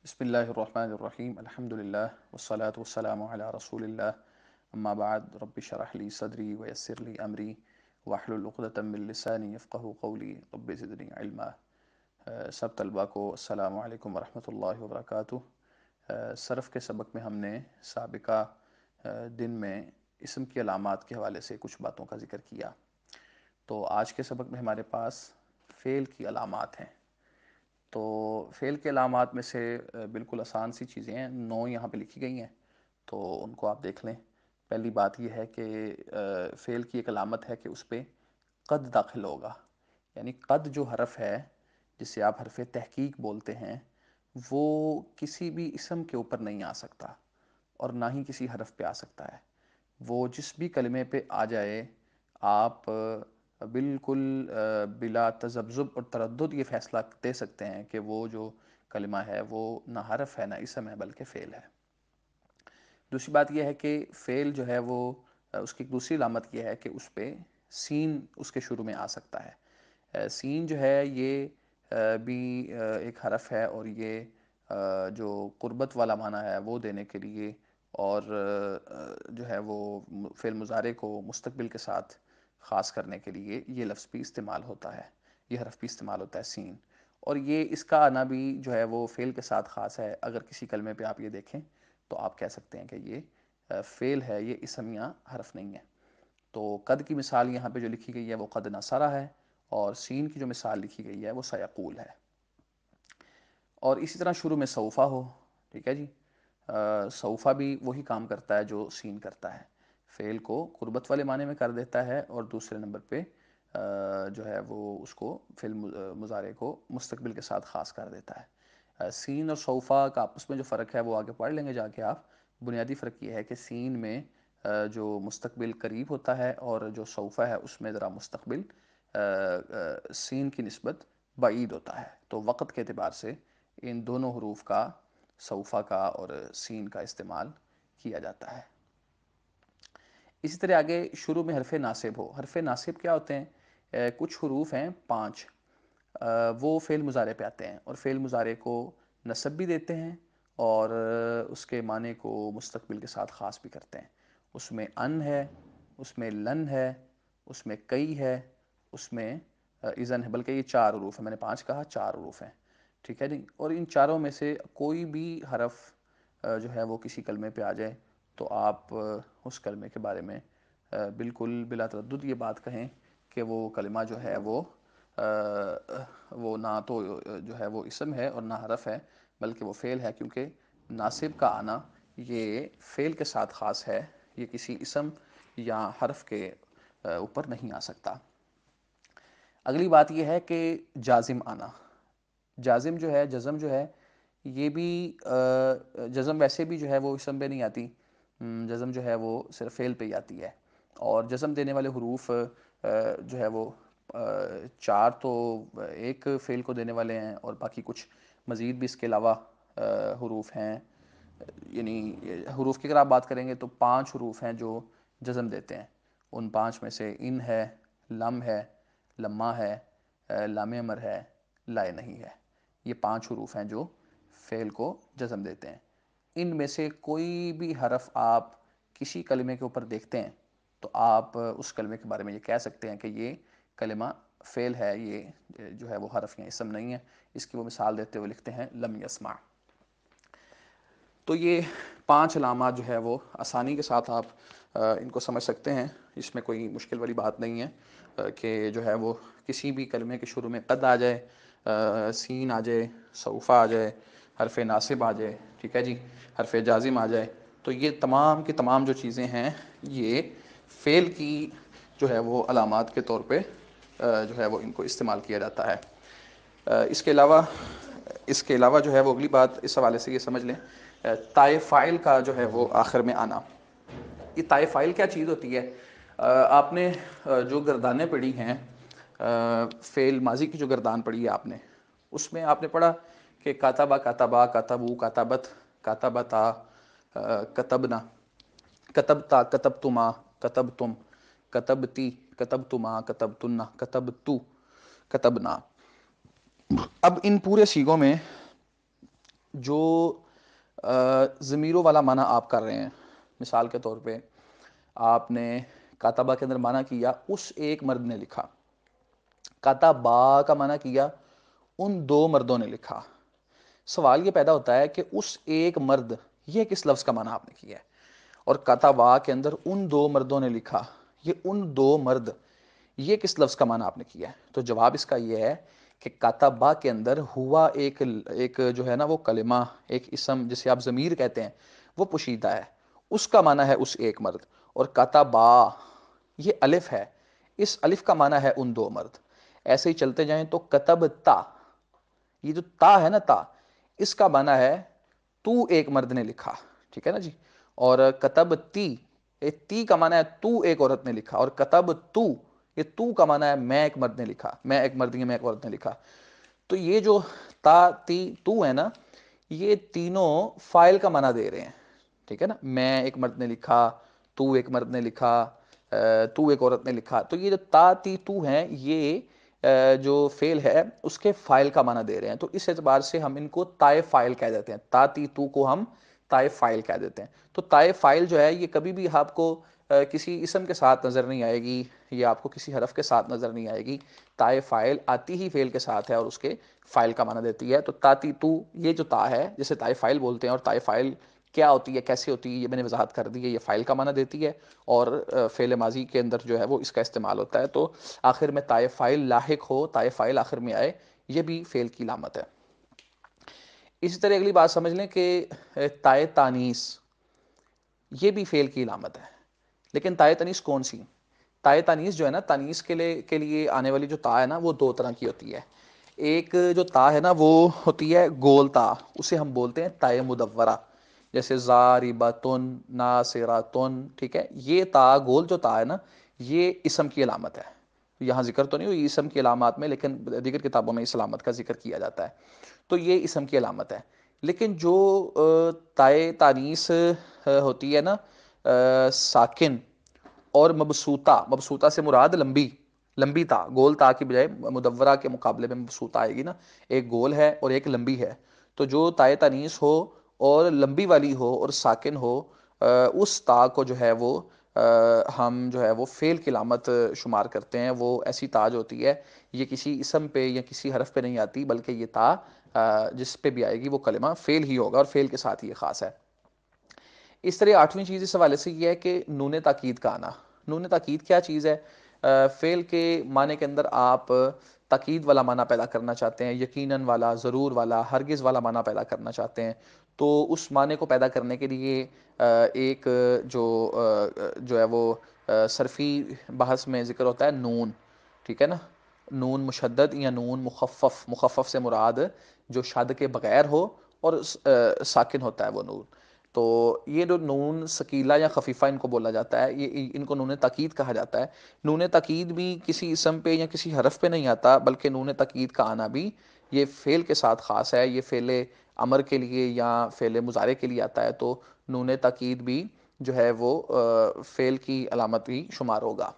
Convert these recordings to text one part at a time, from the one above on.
بسم اللہ الرحمن الرحیم الحمد للہ والصلاة والسلام علی رسول اللہ اما بعد رب اشرح لی صدری ویسر لی امری واحلل عقدۃ من لسانی یفقہوا قولی رب زدنی علما۔ سب طلباء کو السلام علیکم ورحمۃ اللہ وبرکاتہ۔ صرف کے سبق میں ہم نے سابقہ دن میں اسم کی علامات کے حوالے سے کچھ باتوں کا ذکر کیا، تو آج کے سبق میں ہمارے پاس فعل کی علامات ہیں۔ تو فعل کے علامات میں سے بالکل آسان سی چیزیں ہیں، 9 یہاں پہ لکھی گئی ہیں، تو ان کو آپ دیکھ لیں۔ پہلی بات یہ ہے کہ فعل کی ایک علامت ہے کہ اس پہ قد داخل ہوگا، یعنی قد جو حرف ہے جسے آپ حرف تحقیق بولتے ہیں، وہ کسی بھی اسم کے اوپر نہیں آ سکتا اور نہ ہی کسی حرف پہ آ سکتا ہے۔ وہ جس بھی کلمے پہ آ جائے آپ بالکل بلا تذبذب اور تردد یہ فیصلہ دے سکتے ہیں کہ وہ جو کلمہ ہے وہ نہ حرف ہے نہ اسم ہے بلکہ فعل ہے۔ دوسری بات یہ ہے کہ فعل جو ہے وہ اس کی دوسری علامت یہ ہے کہ اس پہ سین اس کے شروع میں آ سکتا ہے۔ سین جو ہے یہ بھی ایک حرف ہے، اور یہ جو قربت والا معنی ہے وہ دینے کے لیے اور جو ہے وہ فعل مضارع کو مستقبل کے ساتھ خاص کرنے کے لیے یہ لفظ بھی استعمال ہوتا ہے، یہ حرف بھی استعمال ہوتا ہے سین۔ اور یہ اس کا آنا بھی جو ہے وہ فعل کے ساتھ خاص ہے۔ اگر کسی کلمے پہ آپ یہ دیکھیں تو آپ کہہ سکتے ہیں کہ یہ فعل ہے، یہ اسم یا حرف نہیں ہے۔ تو قد کی مثال یہاں پہ جو لکھی گئی ہے وہ قد نصرہ ہے، اور سین کی جو مثال لکھی گئی ہے وہ سیقول ہے۔ اور اسی طرح شروع میں سوفا ہو، ٹھیک ہے جی، سوفا بھی وہی کام کرتا ہے جو سین کرتا ہے، فعل کو قربت والے معنی میں کر دیتا ہے اور دوسرے نمبر پہ جو ہے وہ اس کو فعل مضارع کو مستقبل کے ساتھ خاص کر دیتا ہے۔ سین اور صوفہ کا آپس میں جو فرق ہے وہ آگے پڑھ لیں گے جا کے آپ۔ بنیادی فرق یہ ہے کہ سین میں جو مستقبل قریب ہوتا ہے اور جو صوفہ ہے اس میں ذرا مستقبل سین کی نسبت بعید ہوتا ہے۔ تو وقت کے اعتبار سے ان دونوں حروف کا، صوفہ کا اور سین کا استعمال کیا جاتا ہے۔ اسی طرح آگے شروع میں حرف ناصب ہو۔ حرف ناصب کیا ہوتے ہیں؟ کچھ حروف ہیں 5، وہ فعل مضارع پہ آتے ہیں اور فعل مضارع کو نصب بھی دیتے ہیں اور اس کے معنی کو مستقبل کے ساتھ خاص بھی کرتے ہیں۔ اس میں ان ہے، اس میں لن ہے، اس میں کئی ہے، اس میں اذن ہے، بلکہ یہ 4 حروف ہیں، میں نے 5 کہا، 4 حروف ہیں، ٹھیک ہے جی۔ اور ان چاروں میں سے کوئی بھی حرف جو ہے وہ کسی کلمے پہ آ جائے تو آپ اس کلمے کے بارے میں بالکل بلا تردد یہ بات کہیں کہ وہ کلمہ جو ہے وہ نہ تو جو ہے وہ اسم ہے اور نہ حرف ہے بلکہ وہ فعل ہے، کیونکہ ناصب کا آنا یہ فعل کے ساتھ خاص ہے، یہ کسی اسم یا حرف کے اوپر نہیں آ سکتا۔ اگلی بات یہ ہے کہ جازم آنا۔ جازم جو ہے، جزم جو ہے، یہ بھی جزم ویسے بھی جو ہے وہ اسم پہ نہیں آتی، جزم جو ہے وہ صرف فعل پہ ہی آتی ہے۔ اور جزم دینے والے حروف جو ہے وہ 4 تو ایک فعل کو دینے والے ہیں اور باقی کچھ مزید بھی اس کے علاوہ حروف ہیں، یعنی حروف کی اگر آپ بات کریں گے تو 5 حروف ہیں جو جزم دیتے ہیں۔ ان 5 میں سے ان ہے، لم ہے، لمہ ہے، لام امر ہے، لائے نہیں ہے۔ یہ 5 حروف ہیں جو فعل کو جزم دیتے ہیں۔ ان میں سے کوئی بھی حرف آپ کسی کلمے کے اوپر دیکھتے ہیں تو آپ اس کلمے کے بارے میں یہ کہہ سکتے ہیں کہ یہ کلمہ فعل ہے، یہ جو ہے وہ حرف یا اسم نہیں ہے۔ اس کی وہ مثال دیتے ہوئے لکھتے ہیں لم یسمع۔ تو یہ 5 علامات جو ہے وہ آسانی کے ساتھ آپ ان کو سمجھ سکتے ہیں، اس میں کوئی مشکل والی بات نہیں ہے کہ جو ہے وہ کسی بھی کلمے کے شروع میں قد آ جائے، سین آ جائے، صوفہ آ جائے، حرف ناصب آ جائے، ٹھیک ہے جی، حرف جازم آ جائے، تو یہ تمام کی تمام جو چیزیں ہیں یہ فعل کی جو ہے وہ علامات کے طور پہ جو ہے وہ ان کو استعمال کیا جاتا ہے۔ اس کے علاوہ جو ہے وہ اگلی بات اس حوالے سے یہ سمجھ لیں، تائے فاعل کا جو ہے وہ آخر میں آنا۔ یہ تائے فاعل کیا چیز ہوتی ہے؟ آپ نے جو گردانیں پڑھی ہیں، فعل ماضی کی جو گردان پڑھی ہے آپ نے، اس میں آپ نے پڑھا کہ کاتبہ، کاتبا، کاتبو، کاتبت، کاتبتا، کتبنا، کتبتا، کتبتما، کتبتم، کتبتی، کتبتما، کتبتن، کتبتو، کتبنا۔ اب ان پورے صیغوں میں جو ضمیروں والا معنی آپ کر رہے ہیں، مثال کے طور پہ آپ نے کاتبہ کے اندر معنی کیا اس ایک مرد نے لکھا، کاتبہ کا معنی کیا ان دو مردوں نے لکھا. سوال یہ پیدا ہوتا ہے کہ اس ایک مرد، یہ کس لفظ کا معنی آپ نے کیا ہے؟ اور کاتبہ کے اندر ان دو مردوں نے لکھا، یہ ان دو مرد، یہ کس لفظ کا معنی آپ نے کیا ہے؟ تو جواب اس کا یہ ہے کہ کاتبہ کے اندر ہوا ایک جو ہے نا وہ کلمہ، ایک اسم جسے آپ ضمیر کہتے ہیں، وہ پوشیدہ ہے، اس کا معنی ہے اس ایک مرد. اور کاتبہ یہ الف ہے، اس الف کا معنی ہے ان دو مرد. ایسے ہی چلتے جائیں تو کتبتا، یہ جو تا ہے نا تا، اس کا معنی ہے تو ایک مرد نے لکھا، ٹھیک ہے نا جی. اور کتبتی، یہ تی کا معنی ہے تو ایک عورت نے لکھا. اور کتب تو، یہ تو کا معنی ہے میں ایک مرد نے لکھا، میں ایک مرد میں ایک عورت نے لکھا. تو یہ جو تا تی تو ہے نا، یہ تینوں فائل کا معنی دے رہے ہیں، ٹھیک ہے نا. میں ایک مرد نے لکھا، تو ایک مرد نے لکھا، تو ایک عورت نے لکھا. تو یہ جو تا تی تو ہیں، یہ جو فعل ہے اس کے فائل کا معنی دے رہے ہیں. تو اس اعتبار سے ہم ان کو تائے فائل کہہ دیتے ہیں، تا تی تو کو ہم تائے فائل کہہ دیتے ہیں. تو تائے فائل جو ہے یہ کبھی بھی آپ کو کسی اسم کے ساتھ نظر نہیں آئے گی، یا آپ کو کسی حرف کے ساتھ نظر نہیں آئے گی. تائے فائل آتی ہی فعل کے ساتھ ہے اور اس کے فائل کا معنی دیتی ہے. تو تاتی تو، یہ جو تا ہے جسے تائے فائل بولتے ہیں، اور تائے فائل کیا ہوتی ہے، کیسے ہوتی ہے، یہ میں نے وضاحت کر دی ہے. یہ فائل کا معنی دیتی ہے اور فعل ماضی کے اندر جو ہے وہ اس کا استعمال ہوتا ہے. تو آخر میں تائے فائل لاحق ہو، تائے فائل آخر میں آئے، یہ بھی فعل کی علامت ہے. اسی طرح اگلی بات سمجھ لیں کہ تائے تانیس، یہ بھی فعل کی علامت ہے. لیکن تائے تانیس کون سی؟ تائے تانیس جو ہے نا، تانیس کے لیے آنے والی جو تا ہے نا، وہ دو طرح کی ہوتی ہے. ایک جو تا ہے نا وہ ہوتی ہے گول تا، اسے ہم بولتے ہیں تائے مدورہ، جیسے ضاربۃن، ناصرۃن، ٹھیک ہے. یہ تا، گول جو تا ہے نا، یہ اسم کی علامت ہے. یہاں ذکر تو نہیں ہوئی اسم کی علامات میں، لیکن دیگر کتابوں میں اس علامت کا ذکر کیا جاتا ہے. تو یہ اسم کی علامت ہے. لیکن جو تائے تانیس ہوتی ہے نا ساکن اور مبسوطہ، مبسوطہ سے مراد لمبی، لمبی تا، گول تا کی بجائے مدورہ کے مقابلے میں مبسوطہ آئے گی نا، ایک گول ہے اور ایک لمبی ہے. تو جو تائے تانیس ہو اور لمبی والی ہو اور ساکن ہو، اس تا کو جو ہے وہ ہم جو ہے وہ فعل کی علامت شمار کرتے ہیں. وہ ایسی تا جو ہوتی ہے، یہ کسی اسم پہ یا کسی حرف پہ نہیں آتی، بلکہ یہ تا جس پہ بھی آئے گی وہ کلمہ فعل ہی ہوگا، اور فعل کے ساتھ یہ خاص ہے. اس طرح آٹھویں چیز اس حوالے سے یہ ہے کہ نون تاکید کا آنا. نون تاکید کیا چیز ہے؟ فعل کے معنی کے اندر آپ تاکید والا معنی پیدا کرنا چاہتے ہیں، یقیناً والا، ضرور والا، ہرگز والا معنی پیدا کرنا چاہتے ہیں. تو اس معنی کو پیدا کرنے کے لیے ایک جو ہے وہ صرفی بحث میں ذکر ہوتا ہے نون، ٹھیک ہے نا. نون مشدد یا نون مخفف، مخفف سے مراد جو شد کے بغیر ہو اور ساکن ہوتا ہے وہ نون. تو یہ جو نون ثقیلہ یا خفیفہ ان کو بولا جاتا ہے، یہ ان کو نون تاکید کہا جاتا ہے. نون تاکید بھی کسی اسم پہ یا کسی حرف پہ نہیں آتا، بلکہ نون تاکید کا آنا بھی یہ فعل کے ساتھ خاص ہے. یہ فعل امر کے لیے یا فعل مضارع کے لیے آتا ہے. تو نون تاکید بھی جو ہے وہ فعل کی علامت ہی شمار ہوگا.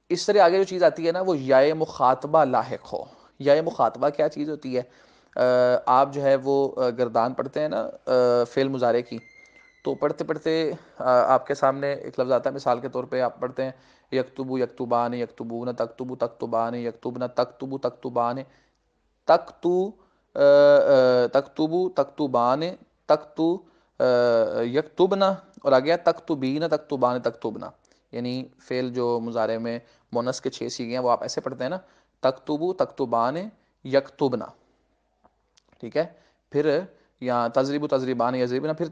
اس طرح آگے جو چیز آتی ہے نا وہ یائے مخاطبہ لاحق ہو. یائے مخاطبہ کیا چیز ہوتی ہے؟ آپ جو ہے وہ گردان پڑھتے ہیں نا فعل مضارع کی، تو پڑھتے پڑھتے آپ کے سامنے ایک لفظ آتا ہے. مثال کے طور پہ آپ پڑھتے ہیں یکتبو یکتبان، یکتبون تکتبو تکتبان، یکتبن تکتبو تکتبان، تکتو تکتبو تکتبان، تکتو یکتبنا، اور آگیا تکتبین تکتبان تکتبنا. یعنی فعل جو مضارع میں مونس کے 6 سیغے ہیں وہ آپ ایسے پڑھتے ہیں نا، تکتبو تکتبان یکتبنا، ٹھیک ہے. پھر یہاں تضریب تضریبان یضربنا، پھر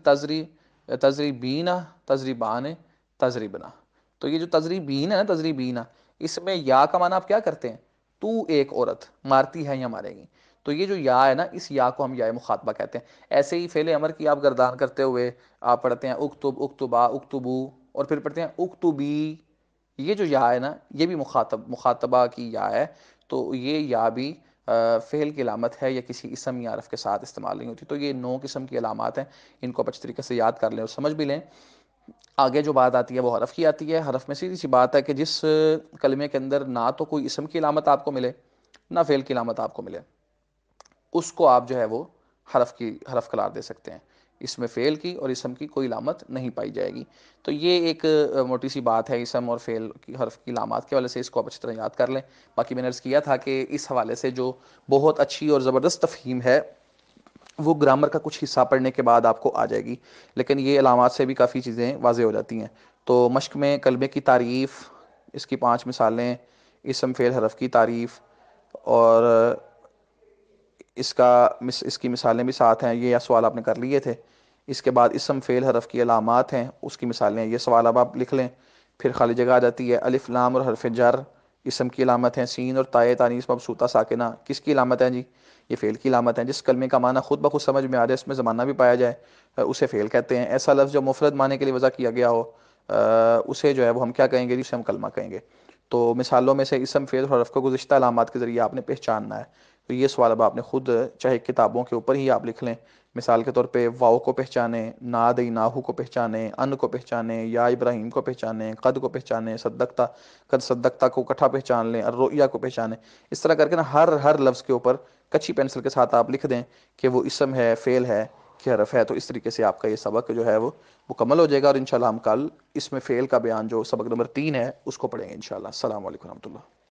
تضریبین تضریبان تضریبنا. تو یہ جو تضریبین ہے نا، تضریبین، اس میں یا کا معنی آپ کیا کرتے ہیں؟ تو ایک عورت مارتی ہے یا مارے گی. تو یہ جو یا ہے نا، اس یا کو ہم یا مخاطبہ کہتے ہیں. ایسے ہی فعل امر کی آپ گردان کرتے ہوئے آپ پڑھتے ہیں اکتب، اکتبا، اکتبو، اور پھر پڑھتے ہیں اکتبی. یہ جو یا ہے نا، یہ بھی مخاطبہ کی یا ہے. تو یہ یا بھی فعل کی علامت ہے، یا کسی اسم یا حرف کے ساتھ استعمال نہیں ہوتی. تو یہ 9 قسم کی علامات ہیں، ان کو آپ اچھی طریقے سے یاد کر لیں اور سمجھ بھی لیں. آگے جو بات آتی ہے وہ حرف کی آتی ہے. حرف میں سیدھی سی بات ہے کہ جس کلمے کے اندر نہ تو کوئی اسم کی علامت آپ کو ملے، نہ فعل کی علامت آپ کو ملے، اس کو آپ جو ہے وہ حرف قرار دے سکتے ہیں. اس میں فعل کی اور اسم کی کوئی علامت نہیں پائی جائے گی. تو یہ ایک موٹی سی بات ہے اسم اور فعل کی حرف کی علامات کے حوالے سے. اس کو آپ اچھی طرح یاد کر لیں. باقی میں نے عرض کیا تھا کہ اس حوالے سے جو بہت اچھی اور زبردست تفہیم ہے وہ گرامر کا کچھ حصہ پڑھنے کے بعد آپ کو آ جائے گی، لیکن یہ علامات سے بھی کافی چیزیں واضح ہو جاتی ہیں. تو مشق میں کلمے کی تعریف، اس کی 5 مثالیں، اسم فعل حرف کی تعریف، اور اس کی مثالیں بھی ساتھ ہیں. یہ سوال آپ نے کر لیے تھے. اس کے بعد اسم فعل حرف کی علامات ہیں، اس کی مثالیں. یہ سوال اب آپ لکھ لیں. پھر خالی جگہ آ جاتی ہے. الف لام اور حرف جر اسم کی علامت ہیں. سین اور تائے تانیث مبسوطہ ساکنہ کس کی علامت ہیں جی؟ یہ فعل کی علامت ہیں. جس کلمے کا معنی خود بخود سمجھ میں آ جائے، اس میں زمانہ بھی پایا جائے، اسے فعل کہتے ہیں. ایسا لفظ جو مفرد معنی کے لیے وضع کیا گیا ہو، اسے جو ہے وہ ہم کیا کہیں گے؟ اسے ہم کلمہ کہیں گے. تو مثالوں میں سے اسم فعل اور حرف کو گزشتہ علامات کے ذریعے آپ نے پہچاننا ہے. تو یہ سوال اب آپ نے خود چاہے کتابوں کے اوپر ہی آپ لکھ لیں. مثال کے طور پہ واو کو پہچانیں، نادئی ناہو کو پہچانیں، ان کو پہچانیں، یا ابراہیم کو پہچانیں، قد کو پہچانیں، صدقتا قد صدقتا کو اکٹھا پہچان لیں، الرؤیا کو پہچانیں. اس طرح کر کے نا ہر لفظ کے اوپر کچی پینسل کے ساتھ آپ لکھ دیں کہ وہ اسم ہے، فعل ہے کہ حرف ہے. تو اس طریقے سے آپ کا یہ سبق جو ہے وہ مکمل ہو جائے گا. اور انشاءاللہ ہم کل اس میں فعل کا بیان جو سبق نمبر 3 ہے اس کو پڑھیں گے انشاءاللہ. السلام علیکم ورحمۃ اللہ.